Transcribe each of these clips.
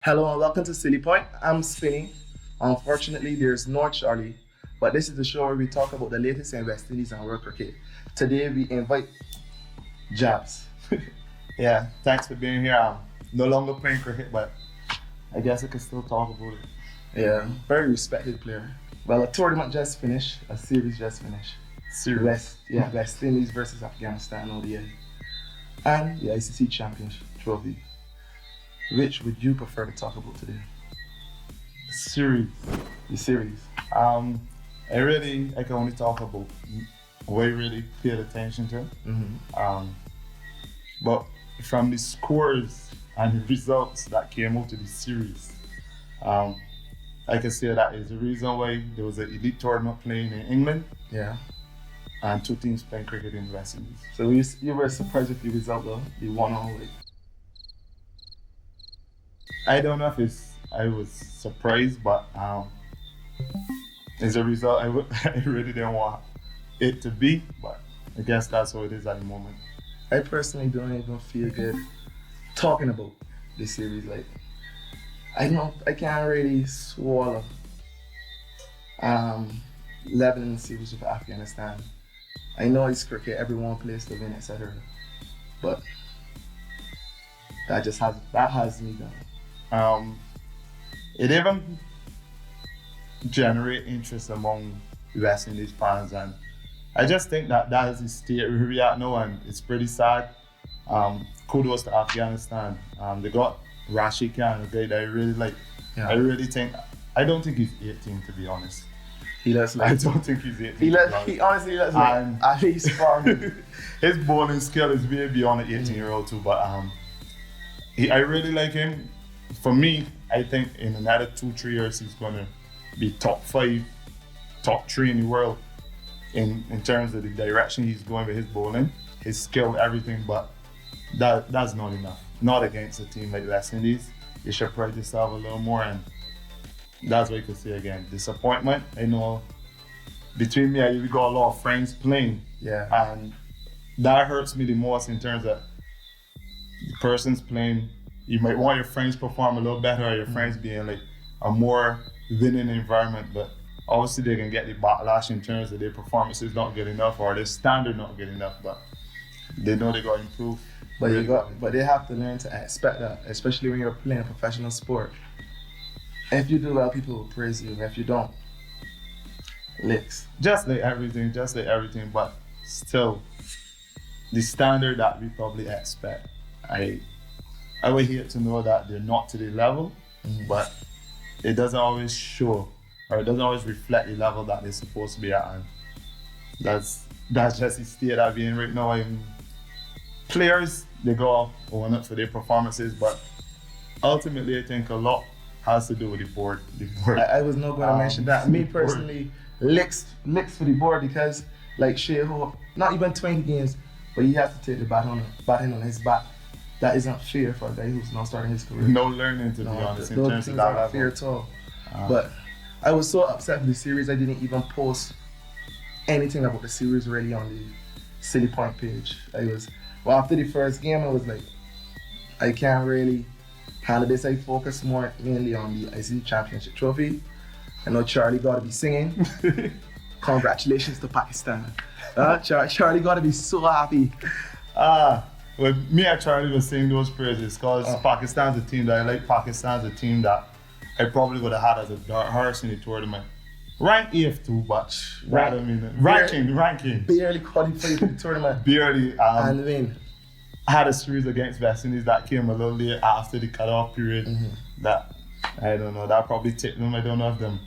Hello and welcome to Silly Point. I'm Spinny. Unfortunately, there's no Charlie, but this is the show where we talk about the latest in West Indies and world cricket. Today we invite Jabs. Yeah, thanks for being here. I'm no longer playing cricket, but I guess I can still talk about it. Yeah, very respected player. Well, a tournament just finished, a series just finished. West Indies versus Afghanistan ODI. And the ICC Championship Trophy. Which would you prefer to talk about today? Series. The series. I can only talk about what I really paid attention to. But from the scores and the results that came out of the series, I can say that is the reason why there was an elite tournament playing in England. Yeah. And two teams playing cricket in the West Indies. So you were surprised with the result though? The 1-all. I don't know if I was surprised, but as a result, I really didn't want it to be, but I guess that's how it is at the moment. I personally don't even feel good talking about this series. I can't really swallow leveling the series with Afghanistan. I know it's cricket, everyone plays to win, etc. But that has me down. It even generate interest among West Indies fans, and I just think that is the state where we are now, and it's pretty sad. Kudos to Afghanistan. They got Rashid Khan, a guy that I really like. Yeah. I don't think he's 18, to be honest. He looks like. I don't think he's 18. He honestly looks like at least from his bowling skill is way beyond an 18-year-old too. But I really like him. For me, I think in another 2-3 years he's gonna be top 5, top 3 in the world in terms of the direction he's going with his bowling, his skill, everything. But that's not enough. Not against a team like West Indies. You should pride yourself a little more, and that's what you could say again. Disappointment. I know between me and you, we got a lot of friends playing. Yeah. And that hurts me the most in terms of the person's playing. You might want your friends perform a little better, or your friends being like a more winning environment, but obviously they can get the backlash in terms of their performances not good enough or their standard not good enough, but they know they got to improve. But they have to learn to expect that, especially when you're playing a professional sport. If you do well, people will praise you. If you don't, licks. Just like everything, but still, the standard that we probably expect. I would hate to know that they're not to the level, but it doesn't always show, or it doesn't always reflect the level that they're supposed to be at. And that's just the state that we're in right now. Players, they go on it for their performances, but ultimately I think a lot has to do with the board. I was not going to mention that. Me personally, licks for the board, because like Shea Hope, not even 20 games, but he has to take the batting on his back. That isn't fair for a guy who's not starting his career. No learning, to be honest, in terms of that level. Fair at all. But I was so upset with the series, I didn't even post anything about the series really on the Silly Point page. After the first game, I was like, I can't really handle this. I focus more mainly on the ICC Championship Trophy. I know Charlie got to be singing. Congratulations to Pakistan. Charlie got to be so happy. Well, me and Charlie was saying those praises because Pakistan's a team that I like. Pakistan's a team that I probably would have had as a dark horse in the tournament. Rank 8th too, but ranking. Barely qualified for the tournament. Barely. And win. Had a series against West Indies that came a little late after the cutoff period. That, I don't know, that probably tipped them. I don't know if them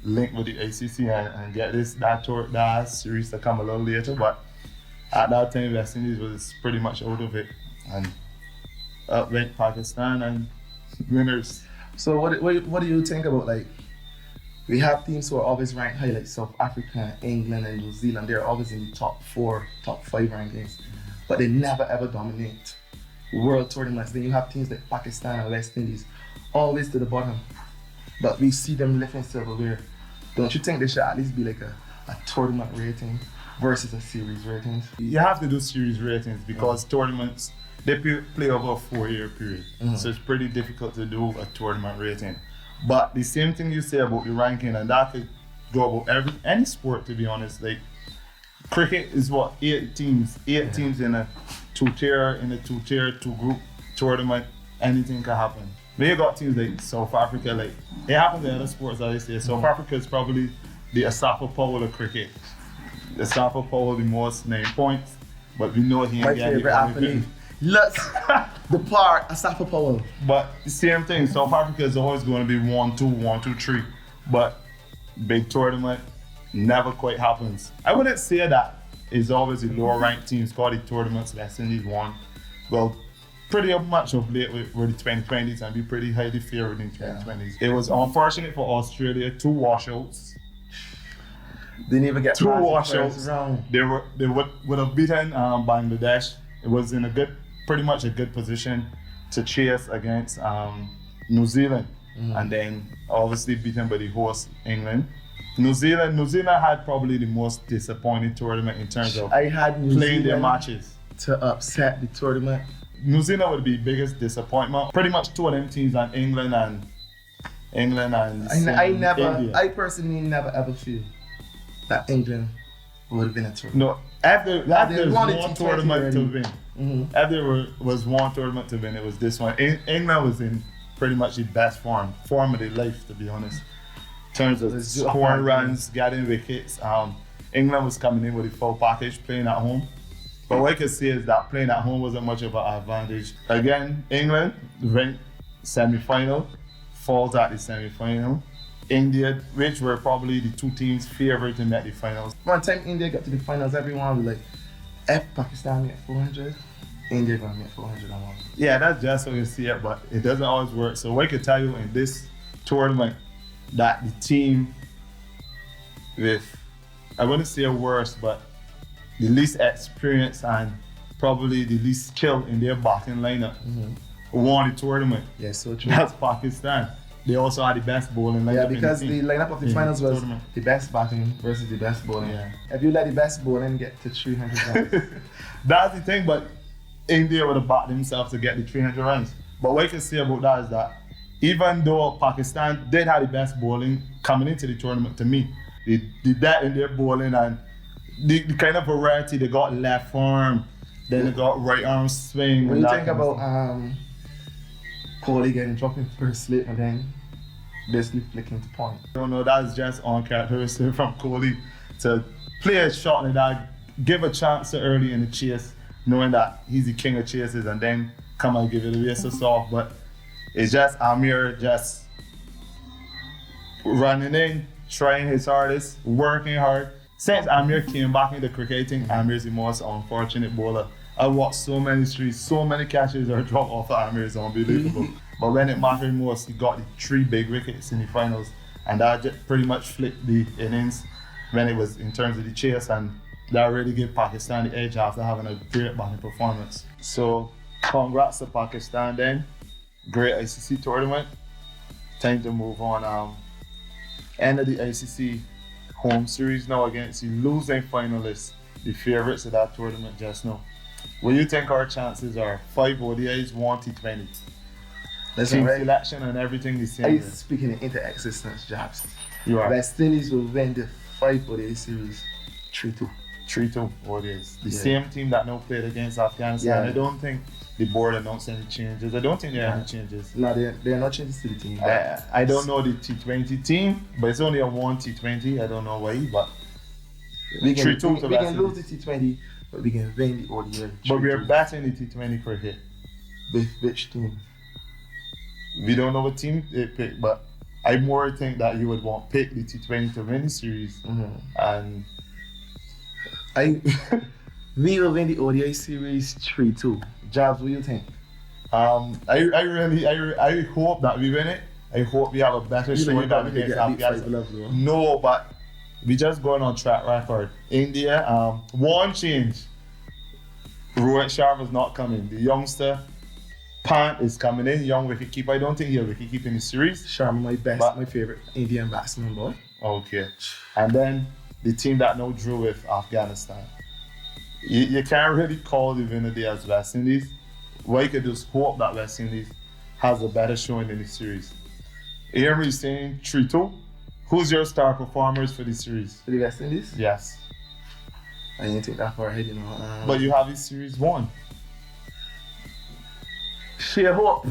linked with the ICC and get that series to come a little later, but at that time West Indies was pretty much out of it, and up went Pakistan and winners. So what do you think about, we have teams who are always ranked high, like South Africa, England, and New Zealand. They're always in the top 4, top 5 rankings, but they never ever dominate world tournaments. Then you have teams like Pakistan and West Indies, always to the bottom, but we see them lifting silverware. Don't you think there should at least be like a tournament rating versus a series ratings? You have to do series ratings because tournaments they play over a 4-year period. So it's pretty difficult to do a tournament rating. But the same thing you say about the ranking, and that could go about any sport, to be honest. Like cricket is what, 8 teams in a two-tier, two-group tournament. Anything can happen. Then you got teams like South Africa, like it happens in other sports, as I say. South Africa is probably the Asafa Powell of cricket. The Asafa Powell the most 9 points, but we know he ain't My getting favorite athlete. Let's depart Asafa Powell. But the same thing, South Africa is always going to be 1-2, 1-2-3. But big tournament never quite happens. I wouldn't say that it's always the lower ranked teams called the tournaments West Indies won. Well, pretty much of late with the 2020s and be pretty highly favored in 2020s. It was unfortunate for Australia, 2 washouts. Didn't even get 2 washouts. Round. They would have beaten Bangladesh. It was in pretty much a good position to chase against New Zealand, and then obviously beaten by the host England. New Zealand had probably the most disappointing tournament in terms of playing their matches. To upset the tournament. New Zealand would be the biggest disappointment. Pretty much 2 of them teams, and England and India. I personally never ever feel that England would have been a tournament. No, if there was won one tournament to win, if there was one tournament to win, it was this one. England was in pretty much the best form of their life, to be honest. In terms of scoring runs, getting wickets, England was coming in with a full package, playing at home. But what I can say is that playing at home wasn't much of an advantage. Again, England ranked semi-final, falls at the semi-final. India, which were probably the 2 teams favored to make the finals. One time India got to the finals, everyone was like, if Pakistan made 400, India gonna make 400 and 1. Yeah, that's just how you see it, but it doesn't always work. So what I can tell you in this tournament, that the team with, I wouldn't say worst, but the least experience and probably the least skill in their batting lineup won the tournament. Yeah, so true. That's Pakistan. They also had the best bowling lineup. Yeah, because the lineup of the finals was the best batting versus the best bowling. Yeah. If you let the best bowling get to 300 runs. That's the thing, but India would have backed themselves to get the 300 runs. But what I can say about that is that even though Pakistan did have the best bowling coming into the tournament, to me, they did that in their bowling, and the kind of variety they got left arm, then they got right arm swing. When you think about Kohli getting dropping first slip and then basically flicking to point. I don't know, that's just uncharacteristic from Kohli to play a shot like that, give a chance to early in the chase, knowing that he's the king of chases, and then come and give it away so soft. But it's just Amir just running in, trying his hardest, working hard. Since Amir came back into cricketing, Amir's the most unfortunate bowler. I watched so many streets, so many catches are dropped off of Amir, it's unbelievable. But when it mattered most, he got the 3 big wickets in the finals, and that just pretty much flipped the innings when it was in terms of the chase, and that really gave Pakistan the edge after having a great batting performance. So congrats to Pakistan then. Great ICC tournament. Time to move on. End of the ICC home series now against the losing finalists, the favourites of that tournament just now. What do you think our chances are? 5 ODIs, 1 T20. Team selection and everything the same. Are you speaking into existence, Jabs? You are. West Indies will win the 5 ODI series 3-2. 3-2 ODIs. The same team that now played against Afghanistan. I don't think the board announced any changes. I don't think there are any changes. No, there are no changes to the team. I don't know the T20 team, but it's only a 1 T20. I don't know why, but we can 3-2 we can lose the T20, but we can win the ODI. But we're batting the T20 cricket. With which team? We don't know what team they pick, but I more think that you would want pick the T20 to win the series, and we will win the ODI series 3-2. Jobs, what do you think? I hope that we win it. I hope we have a better showing than against Afghanistan. No, but we just going on track record. India, one change. Rohit Sharma is not coming. The youngster Pant is coming in, young wicketkeeper. I don't think he'll wicketkeep in the series. Sharma, my favorite Indian batsman, boy. Okay. And then the team that now drew with Afghanistan. You can't really call the winner there as West Indies. we could just hope that West Indies has a better showing in the series. Aaron is saying 3-2. Who's your star performers for the series? For the West Indies? Yes. I didn't take that far ahead, you know. But you have his series won. Shea Hope.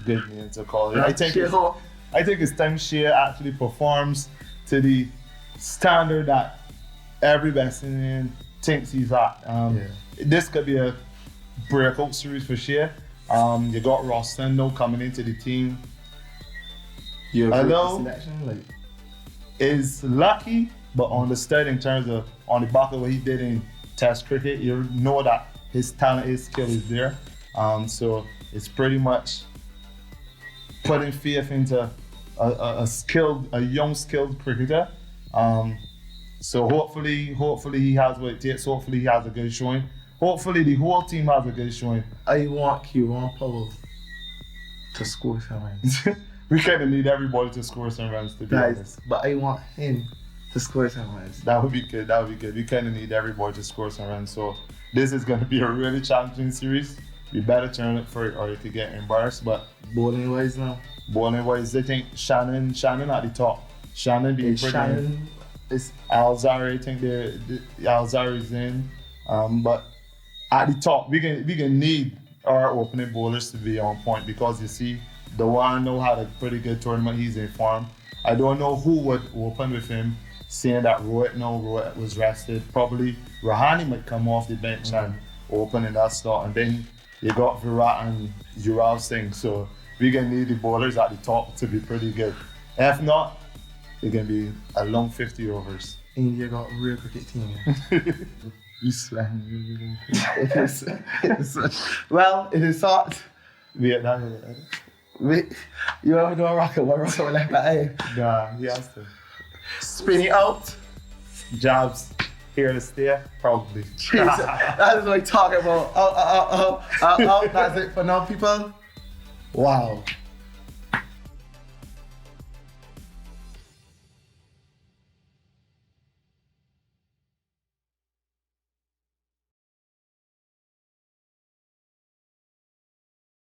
Good name to call it. I think it's time Shea actually performs to the standard that every West Indian thinks he's at. This could be a breakout series for Shea. You got Roston now coming into the team. Although is lucky, but on the stud in terms of on the back of what he did in Test cricket, you know that his talent, his skill is there. So it's pretty much putting faith into a young skilled cricketer. So hopefully he has what it takes. Hopefully he has a good showing. Hopefully the whole team has a good showing. I want Kieran Powell to score some runs. We kind of need everybody to score some runs, to be honest. But I want him to score some runs. That would be good. We kind of need everybody to score some runs. So this is going to be a really challenging series. We better turn it for it or you could get embarrassed. But bowling wise now. Bowling wise, I think Shannon at the top. Shannon being pretty. Shannon is Alzari. I think Alzari is in. But at the top, we can need our opening bowlers to be on point because you see, the one now had a pretty good tournament. He's in form. I don't know who would open with him, seeing that Rohit was rested. Probably Rahane might come off the bench and open in that slot. And then you got Virat and Yuvraj Singh. So we're going to need the bowlers at the top to be pretty good. If not, it's going to be a long 50 overs. India got a real cricket team. You slang. Well, it is hot. Vietnam. You ever do a rocket? What rocket like that, eh? Nah, he has to. Spinny out. Jobs here to stay? Probably. Jesus, that is what we talk about. That's it for now, people. Wow.